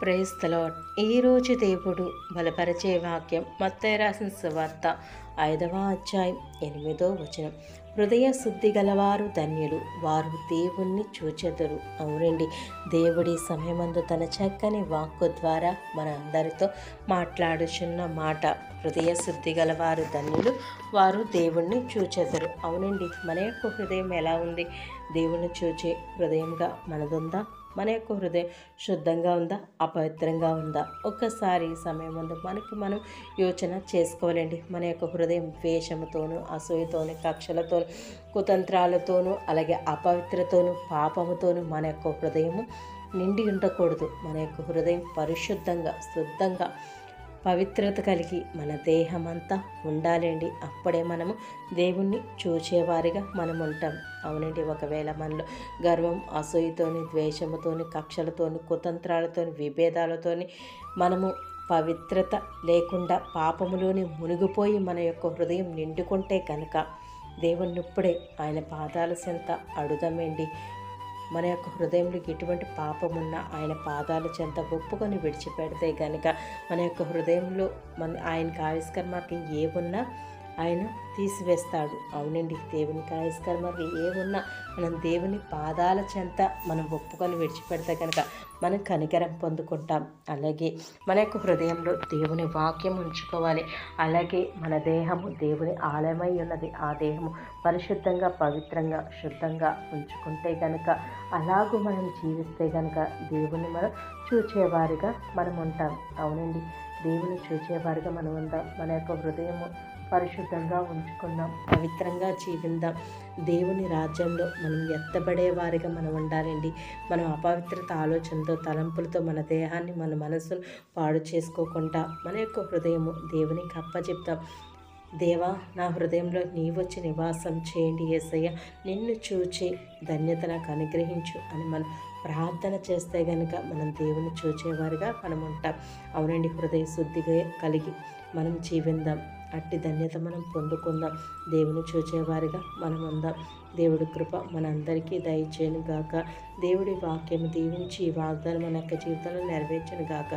Praise the lord. ఈరోజు దేవుడు బలపరిచే వాక్యం మత్తయి రాసిన సువార్త 5వ అధ్యాయం 8వ వచనం. హృదయ శుద్ధి గలవారు ధన్యులు, వారు దేవుణ్ణి చూచెదరు. అవునండి, దేవుడి సమయమందు తన చక్కని వాక్కు ద్వారా మన అందరితో మాట్లాడుచున్న మాట. హృదయ శుద్ధి గలవారు ధన్యులు, వారు దేవుణ్ణి చూచెదరు. అవునండి, మన యొక్క హృదయం ఎలా ఉంది? దేవుణ్ణి చూచే హృదయంగా మనదుందా? మన యొక్క హృదయం శుద్ధంగా ఉందా, అపవిత్రంగా ఉందా? ఒక్కసారి సమయం ముందు మనం యోచన చేసుకోవాలండి. మన యొక్క హృదయం ద్వేషముతోనూ, అసూయతోనూ, కక్షలతోనూ, కుతంత్రాలతోనూ, అలాగే అపవిత్రతోనూ, పాపముతోనూ మన యొక్క హృదయము నిండి ఉండకూడదు. మన యొక్క హృదయం పరిశుద్ధంగా, శుద్ధంగా, పవిత్రత కలిగి మన దేహమంతా ఉండాలండి. అప్పుడే మనము దేవుణ్ణి చూచేవారిగా మనం ఉంటాం. అవునండి, ఒకవేళ మనలో గర్వం, అసూయతోని, ద్వేషముతోని, కక్షలతోని, కుతంత్రాలతోని, విభేదాలతోని మనము పవిత్రత లేకుండా పాపములోని మునిగిపోయి మన యొక్క హృదయం నిండుకుంటే కనుక దేవుణ్ణి ఇప్పుడే ఆయన పాదాల చెంత అడుగుదామండి. మన యొక్క హృదయంలో ఎటువంటి పాపమున్నా ఆయన పాదాల చెంత ఒప్పుకొని విడిచిపెడితే కనుక మన యొక్క హృదయంలో ఆయనకి ఆవిష్కర్మకి ఏమున్నా ఆయన తీసివేస్తాడు. అవునండి, దేవునికి ఆవిష్కర్మకి ఏమున్నా మనం దేవుని పాదాల చెంత మనం ఒప్పుకొని విడిచిపెడితే కనుక మనం కనికరం పొందుకుంటాం. అలాగే మన యొక్క హృదయంలో దేవుని వాక్యం ఉంచుకోవాలి. అలాగే మన దేహము దేవుని ఆలయమై ఉన్నది. ఆ దేహము పరిశుద్ధంగా, పవిత్రంగా, శుద్ధంగా ఉంచుకుంటే కనుక, అలాగూ మనం జీవిస్తే కనుక దేవుని మనం చూచేవారిగా మనం ఉంటాం. అవునండి, దేవుని చూచేవారిగా మనం ఉందాం. మన యొక్క హృదయము పరిశుద్ధంగా ఉంచుకుందాం, పవిత్రంగా జీవిద్దాం. దేవుని రాజ్యంలో మనం ఎత్తబడేవారిగా మనం ఉండాలండి. మనం అపవిత్రత ఆలోచనతో, తలంపులతో మన దేహాన్ని, మన మనసును పాడు చేసుకోకుండా మన యొక్క హృదయము దేవునికి అప్పచెప్తాం. దేవా, నా హృదయంలో నీవొచ్చి నివాసం చేయండి. యేసయ్య, నిన్ను చూచి ధన్యత నాకు అనుగ్రహించు అని మనం ప్రార్థన చేస్తే కనుక మనం దేవుని చూచేవారిగా మనం ఉంటాం. అవునండి, హృదయ శుద్ధిగా కలిగి మనం జీవిద్దాం. అట్టి ధన్యత మనం పొందుకుందాం. దేవుని చూచేవారిగా మనం ఉందాం. దేవుడి కృప మనందరికీ దయచేయను గాక. దేవుడి వాక్యం దీవించి ఈ వాగ్దానం మన యొక్క జీవితంలో నెరవేర్చును గాక.